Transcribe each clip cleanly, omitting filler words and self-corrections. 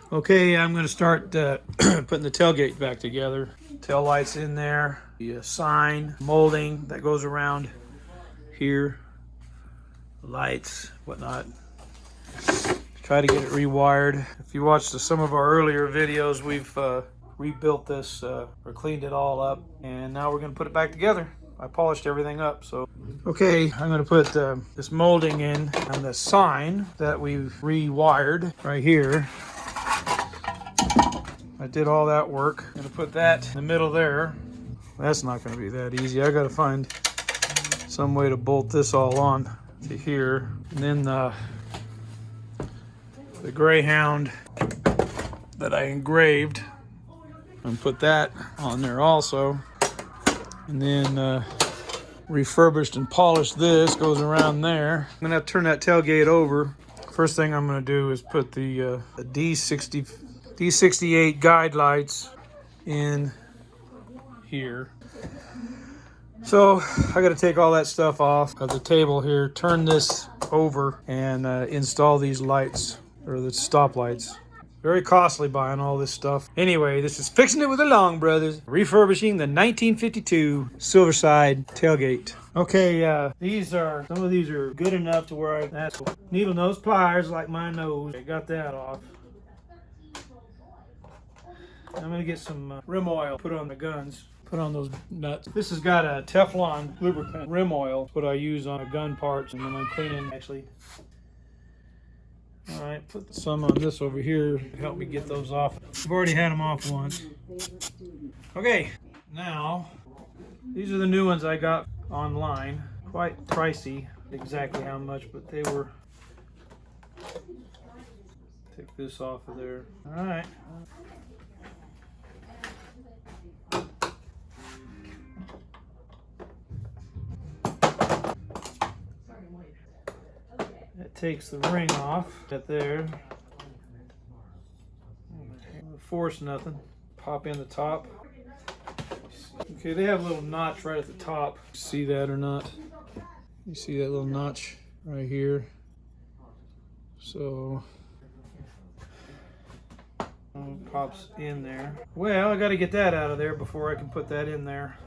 Okay, I'm going to start putting the tailgate back together. Tail lights in there, the sign, molding that goes around here, lights, whatnot. Try to get it rewired. If you watched some of our earlier videos, we've rebuilt this or cleaned it all up, and now we're going to put it back together. I polished everything up, so. Okay, I'm going to put this molding in on the sign that we've rewired right here. I did all that work. I'm gonna put that in the middle there. That's not gonna be that easy. I gotta find some way to bolt this all on to here. And then the Greyhound that I engraved, and put that on there also. And then refurbished and polished this, goes around there. I'm gonna have to turn that tailgate over. First thing I'm gonna do is put the D68 guide lights in here. So I got to take all that stuff off of the table here, turn this over, and install these lights, or the stop lights. Very costly buying all this stuff. Anyway, this is Fixing It with the Long Brothers, refurbishing the 1952 Silverside tailgate. Okay, some of these are good enough to where that's needle nose pliers like my nose. I got that off. I'm gonna get some rim oil, put on the guns, put on those nuts. This has got a Teflon lubricant rim oil, what I use on the gun parts, and then I'm cleaning actually. All right, put some on this over here to help me get those off. I've already had them off once. Okay, now these are the new ones I got online. Quite pricey, exactly how much, but they were. Take this off of there. All right. That takes the ring off. That there. Force nothing. Pop in the top. Okay, they have a little notch right at the top. See that or not? You see that little notch right here? So pops in there. Well, I got to get that out of there before I can put that in there.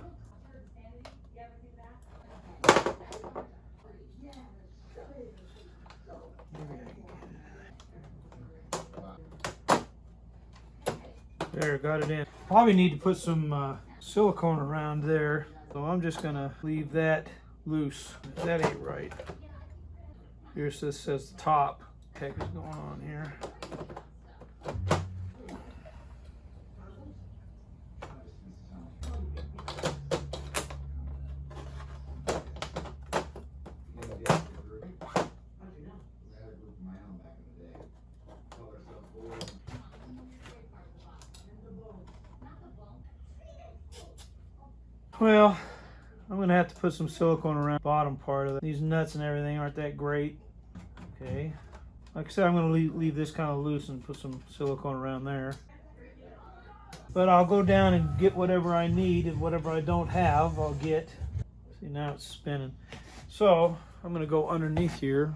There, got it in. Probably need to put some silicone around there. So I'm just gonna leave that loose. That ain't right. Here's this says top. What the heck is going on here? Well, I'm gonna have to put some silicone around the bottom part of it. These nuts and everything aren't that great. Okay, like I said, I'm gonna leave this kind of loose and put some silicone around there. But I'll go down and get whatever I need, and whatever I don't have, I'll get. See, now it's spinning. So I'm gonna go underneath here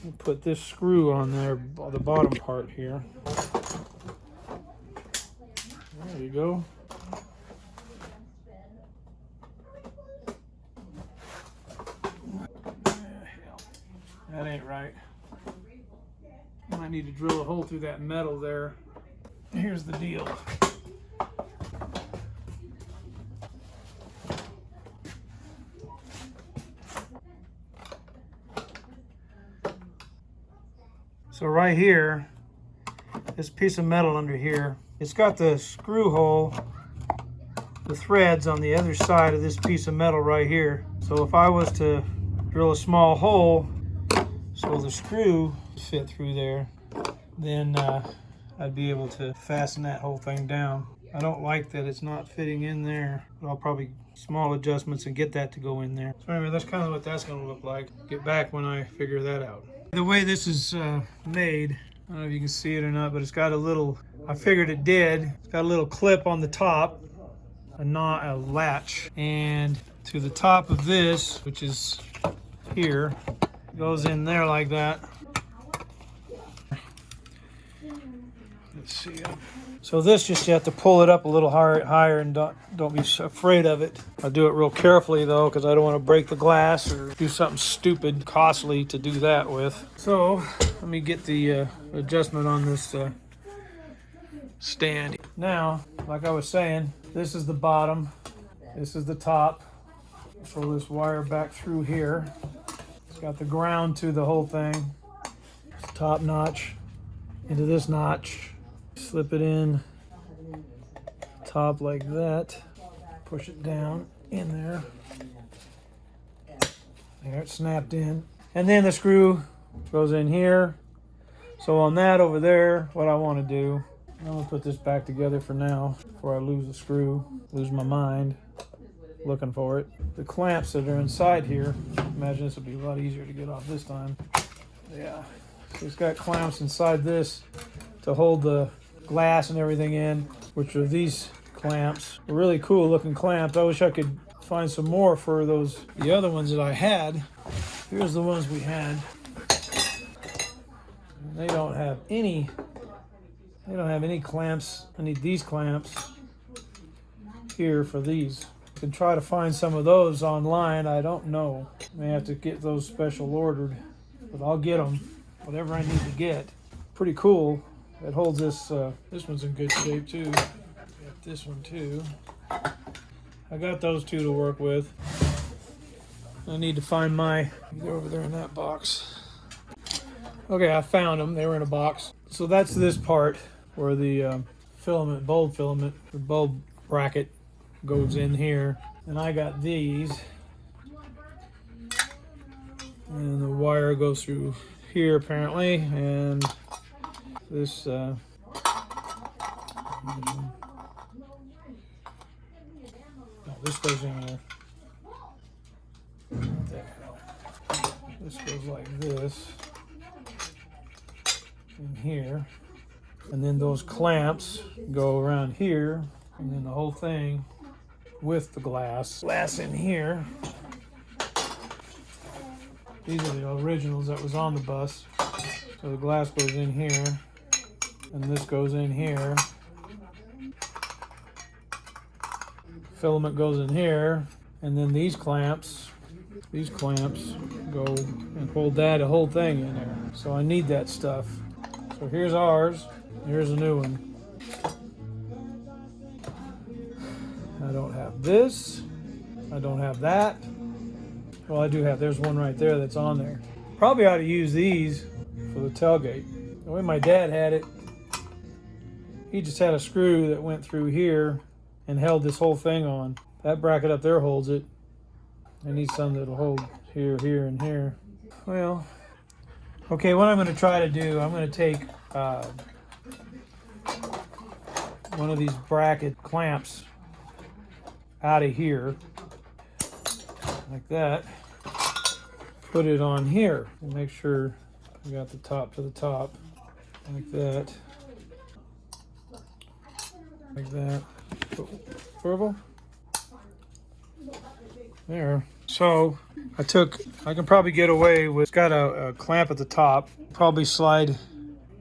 and put this screw on there, the bottom part here. There you go. That ain't right. I might need to drill a hole through that metal there. Here's the deal. So right here, this piece of metal under here, it's got the screw hole, the threads on the other side of this piece of metal right here. So if I was to drill a small hole so the screw fit through there, then I'd be able to fasten that whole thing down. I don't like that it's not fitting in there, but I'll probably small adjustments and get that to go in there. So anyway, that's kind of what that's going to look like. Get back when I figure that out. The way this is made, I don't know if you can see it or not, but it's got a little, I figured it did, it's got a little clip on the top, a latch, and to the top of this, which is here, goes in there like that. Let's see. So this just you have to pull it up a little higher and don't be so afraid of it. I do it real carefully though because I don't want to break the glass or do something stupid, costly to do that with. So let me get the adjustment on this stand. Now, like I was saying, this is the bottom, this is the top. Pull this wire back through here. It's got the ground to the whole thing. It's top notch into this notch. Slip it in top like that. Push it down in there. There, it's snapped in. And then the screw goes in here. So on that over there, what I want to do, I'm going to put this back together for now before I lose the screw, lose my mind looking for it. The clamps that are inside here, imagine this will be a lot easier to get off this time. Yeah, so it's got clamps inside this to hold the glass and everything in, which are these clamps. Really cool looking clamps. I wish I could find some more for the other ones that I had. Here's the ones we had. They don't have any clamps. I need these clamps here for these. You can try to find some of those online. I don't know. I may have to get those special ordered, but I'll get them. Whatever I need to get. Pretty cool. It holds this. This one's in good shape too. Got this one too. I got those two to work with. I need to find they're over there in that box. Okay, I found them. They were in a box. So that's this part where the bulb filament, the bulb bracket goes in here. And I got these. And the wire goes through here apparently. And this this goes in there. This goes like this in here, and then those clamps go around here, and then the whole thing with the glass in here. These are the originals that was on the bus. So the glass goes in here, and this goes in here. Filament goes in here, and then these clamps go and hold that whole thing in there. So I need that stuff. So here's ours. Here's a new one. I don't have this. I don't have that. Well, I do have. There's one right there that's on there. Probably ought to use these for the tailgate. The way my dad had it, he just had a screw that went through here and held this whole thing on. That bracket up there holds it. I need some that'll hold here, here, and here. Well, okay, what I'm going to try to do, I'm going to take one of these bracket clamps out of here, like that. Put it on here and make sure I got the top to the top, like that. Like that. Purple. There. So I can probably get away with, it's got a clamp at the top. Probably slide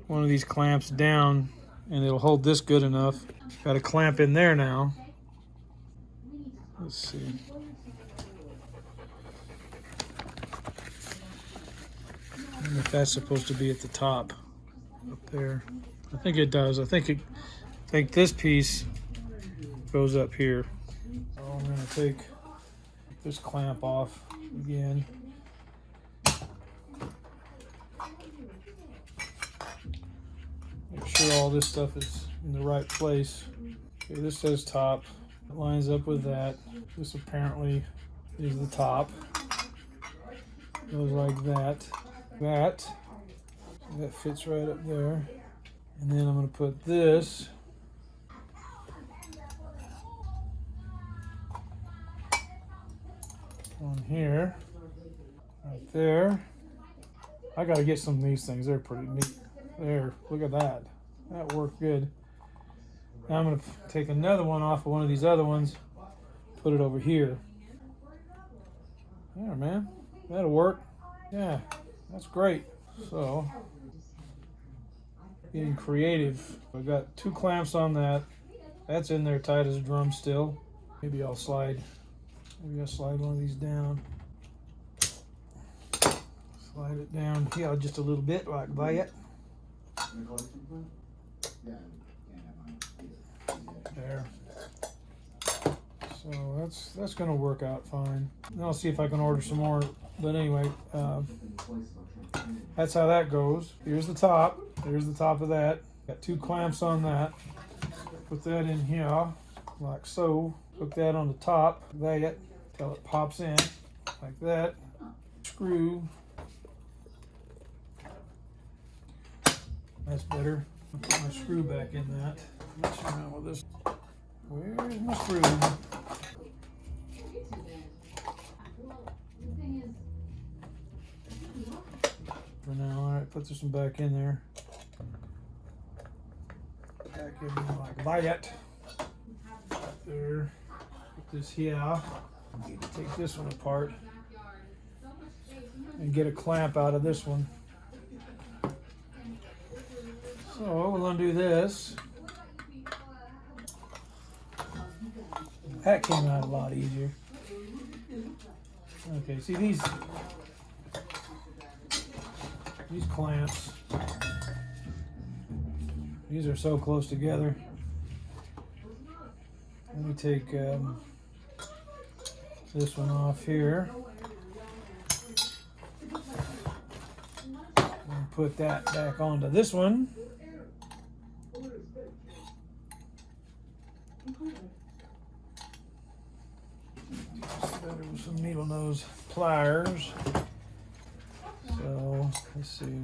one of these clamps down and it'll hold this good enough. Got a clamp in there now. Let's see. I don't know if that's supposed to be at the top up there. I think it does. I think this piece goes up here. So I'm going to take this clamp off again. Make sure all this stuff is in the right place. Okay, this says top. It lines up with that. This apparently is the top. Goes like that. That fits right up there. And then I'm going to put this on here, right there. I got to get some of these things. They're pretty neat. There, look at that. That worked good. Now I'm going to take another one off of one of these other ones, put it over here. There, man. That'll work. Yeah, that's great. So, getting creative. I got 2 clamps on that. That's in there tight as a drum still. Maybe I'll slide one of these down. Slide it down here just a little bit like that. There. So that's gonna work out fine. And I'll see if I can order some more. But anyway, that's how that goes. Here's the top. Here's the top of that. Got 2 clamps on that. Put that in here, like so. Hook that on the top, that, till it pops in, like that. Screw. That's better. I'll put my screw back in that. Mess around with this. Where's my screw? For now, alright, put this one back in there. Back in like that. Right there. Put this here. I need to take this one apart and get a clamp out of this one. So we'll undo this. That came out a lot easier. Okay, see these clamps. These are so close together. Let me take this one off here. And put that back onto this one. Better with some needle nose pliers. So let's see.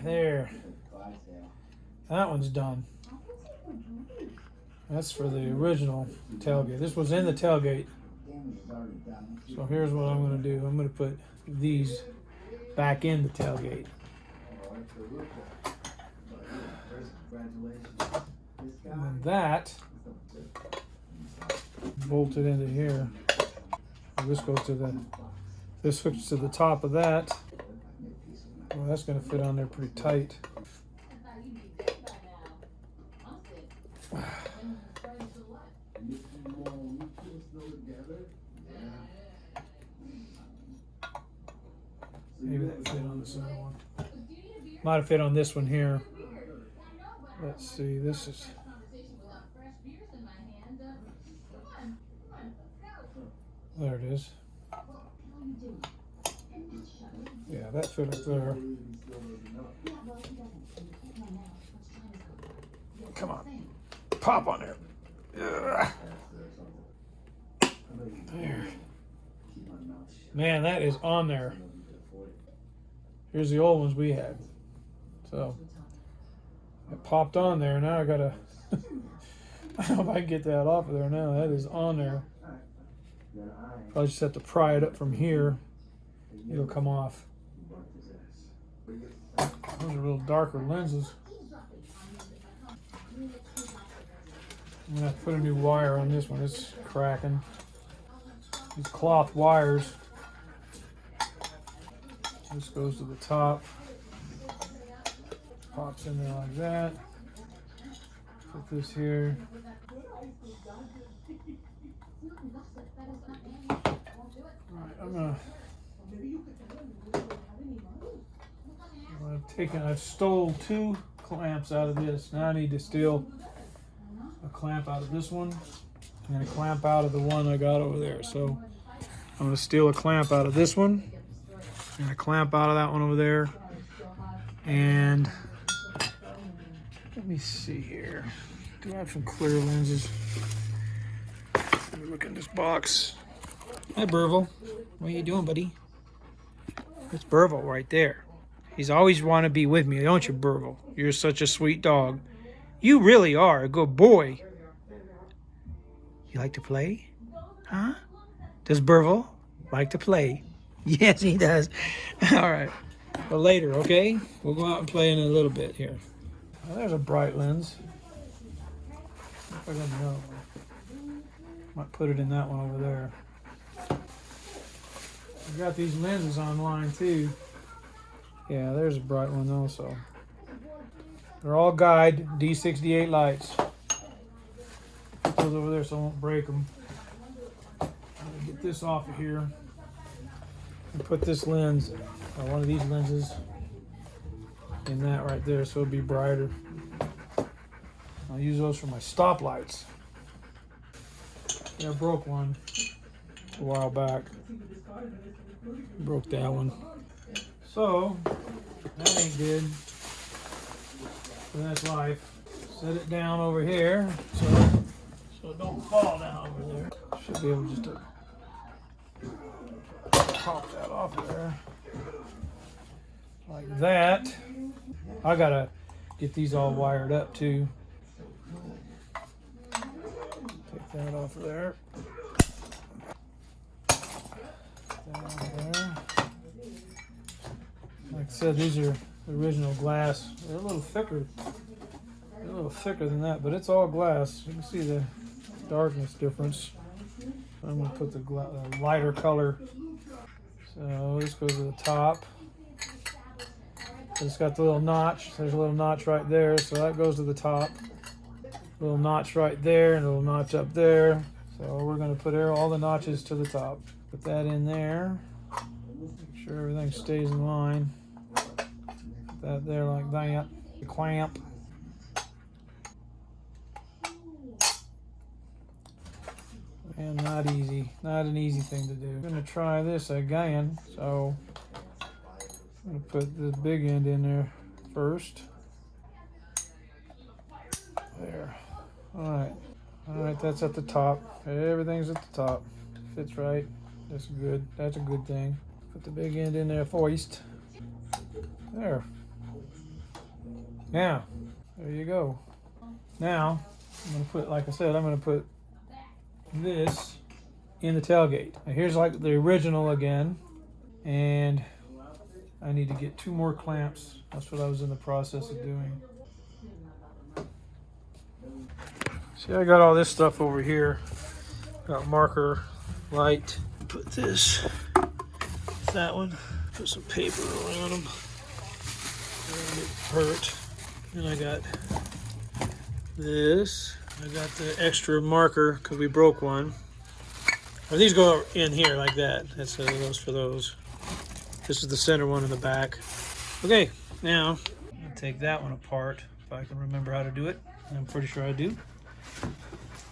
There. That one's done. That's for the original tailgate. This was in the tailgate. So here's what I'm going to do. I'm going to put these back in the tailgate. And then that bolted into here. This goes to this hooks to the top of that. Well, that's going to fit on there pretty tight. Maybe that fit on this other one. Might have fit on this one here. Let's see, this is... There it is. Yeah, that fit up there. Come on. Pop on there. Ugh. There. Man, that is on there. Here's the old ones we had. So, it popped on there. Now I gotta... I don't know if I can get that off of there now. That is on there. I'll just have to pry it up from here. It'll come off. Those are real darker lenses. I'm gonna have to put a new wire on this one. It's cracking. These cloth wires. This goes to the top. Pops in there like that. Put this here. Right, I've stole 2 clamps out of this. Now I need to steal a clamp out of this one and a clamp out of the one I got over there. So I'm going to steal a clamp out of this one and a clamp out of that one over there. And let me see here. Do I have some clear lenses? Let me look in this box. Hi, Burville. What are you doing, buddy? It's Burville right there. He's always want to be with me, don't you, Burville? You're such a sweet dog. You really are a good boy. You like to play? Huh? Does Burville like to play? Yes, he does. All right. But later, okay? We'll go out and play in a little bit here. Well, there's a bright lens. If I got another one. Might put it in that one over there. I got these lenses online too. Yeah, there's a bright one also. They're all guide D68 lights. Put those over there so I won't break them. I'm gonna get this off of here and put this lens, or one of these lenses, in that right there so it'll be brighter. I'll use those for my stoplights. Yeah, I broke one a while back. Broke that one. So, that ain't good. So that's life. Set it down over here so it don't fall down over there. Should be able just to pop that off of there. Like that. I gotta get these all wired up too. Take that off of there. That off of there. Like I said, these are the original glass. They're a little thicker. They're a little thicker than that, but it's all glass. You can see the darkness difference. I'm gonna put the lighter color. So this goes to the top. It's got the little notch. There's a little notch right there, so that goes to the top. Little notch right there and a little notch up there. So we're going to put all the notches to the top. Put that in there. Make sure everything stays in line. Put that there like that. The clamp. And not easy. Not an easy thing to do. I'm going to try this again. So I'm going to put the big end in there first. There. Alright, that's at the top. Everything's at the top. Fits right. That's good. That's a good thing. Put the big end in there first. There. Now, there you go. Now, I'm going to put, like I said, I'm going to put this in the tailgate. Now here's like the original again. And I need to get 2 more clamps. That's what I was in the process of doing. See, I got all this stuff over here. Got marker, light. Put this, that one. Put some paper around them. And it hurt. And I got this. I got the extra marker because we broke one. Or these go in here like that. That's those for those. This is the center one in the back. Okay, now I'll take that one apart if I can remember how to do it. I'm pretty sure I do.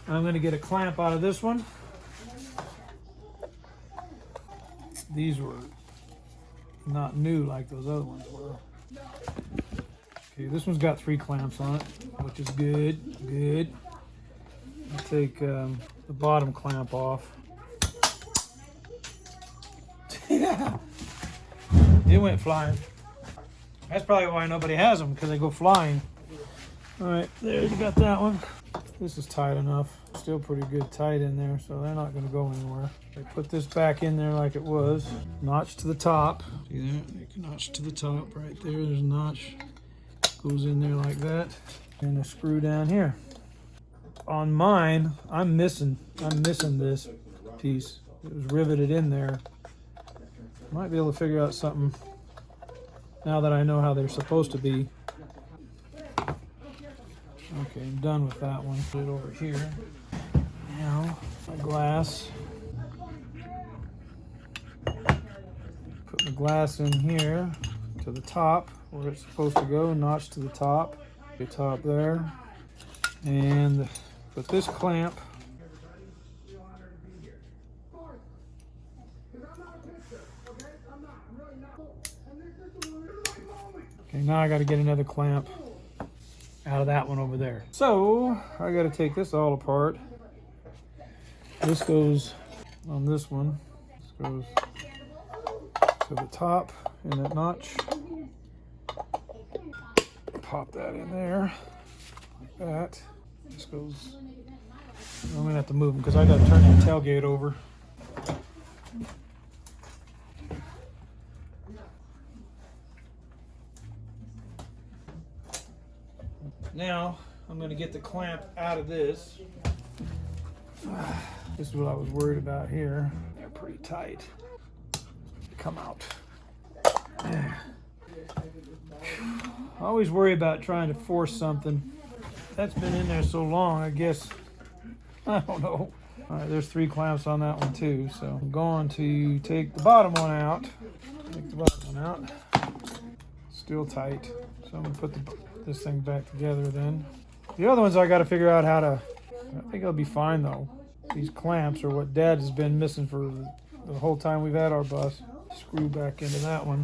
I'm going to get a clamp out of this one. These were not new like those other ones were. Okay, this one's got 3 clamps on it, which is good. Good. I'll take the bottom clamp off. Yeah. It went flying. That's probably why nobody has them, because they go flying. All right, there you got that one. This is tight enough. Still pretty good tight in there, so they're not going to go anywhere. I put this back in there like it was. Notch to the top. See that? Make a notch to the top right there. There's a notch. Goes in there like that. And a screw down here. On mine, I'm missing this piece. It was riveted in there. Might be able to figure out something now that I know how they're supposed to be. Okay, I'm done with that one. Put it over here. Now, my glass. Put the glass in here to the top where it's supposed to go. Notch to the top. The top there. And put this clamp. Okay, now I got to get another clamp out of that one over there. So I got to take this all apart. This goes on this one. This goes to the top in that notch. Pop that in there like that. This goes. I'm gonna have to move them because I got to turn the tailgate over. Now I'm going to get the clamp out of this. This is what I was worried about here. They're pretty tight. Come out. I always worry about trying to force something. That's been in there so long, I guess. I don't know. All right, there's 3 clamps on that one too. So I'm going to take the bottom one out. Take the bottom one out. Still tight. So I'm gonna put this thing back together then. The other ones I got to figure out how to. I think it'll be fine though. These clamps are what Dad has been missing for the whole time we've had our bus. Screw back into that one.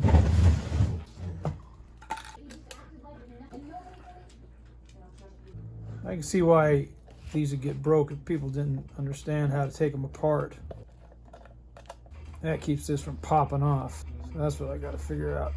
I can see why these would get broke if people didn't understand how to take them apart. That keeps this from popping off. So that's what I got to figure out.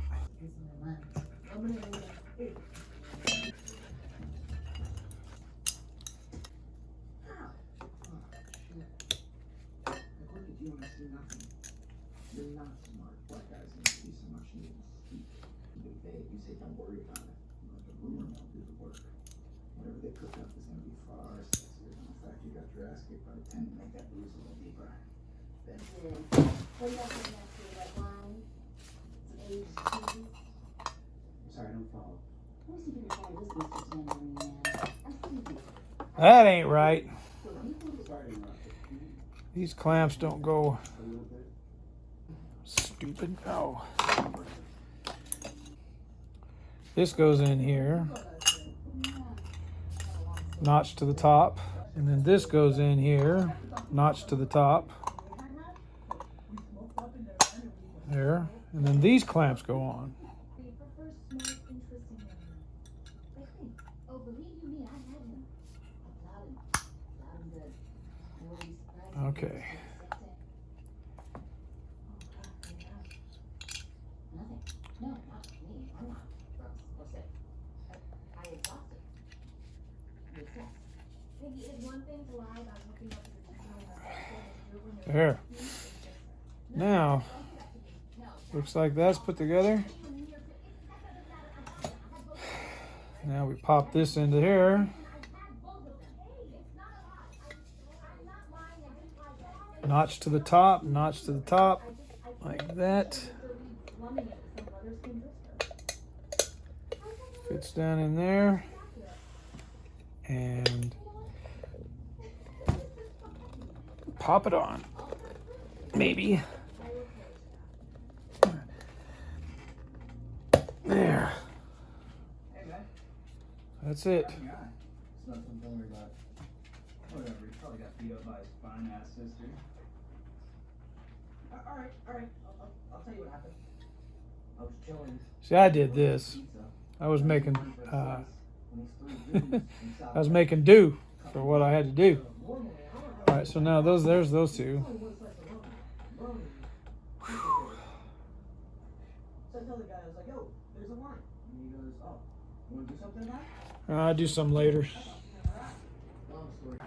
That ain't right. These clamps don't go. Stupid. Oh. This goes in here. Notch to the top. And then this goes in here. Notch to the top. There. And then these clamps go on. Okay. There. Now, looks like that's put together. Now we pop this into here. Notch to the top, like that. Fits down in there. And pop it on. Maybe. There. That's it. Whatever, he probably got beat up by his fine ass sister. Alright. I'll tell you what happened. I was chilling. See, I did this. I was making I was making do for what I had to do. All right, so now there's those two. So I tell the guy, I was like, yo, there's a line. And he goes, oh, you want to do something about it? I'll do some later. Long story.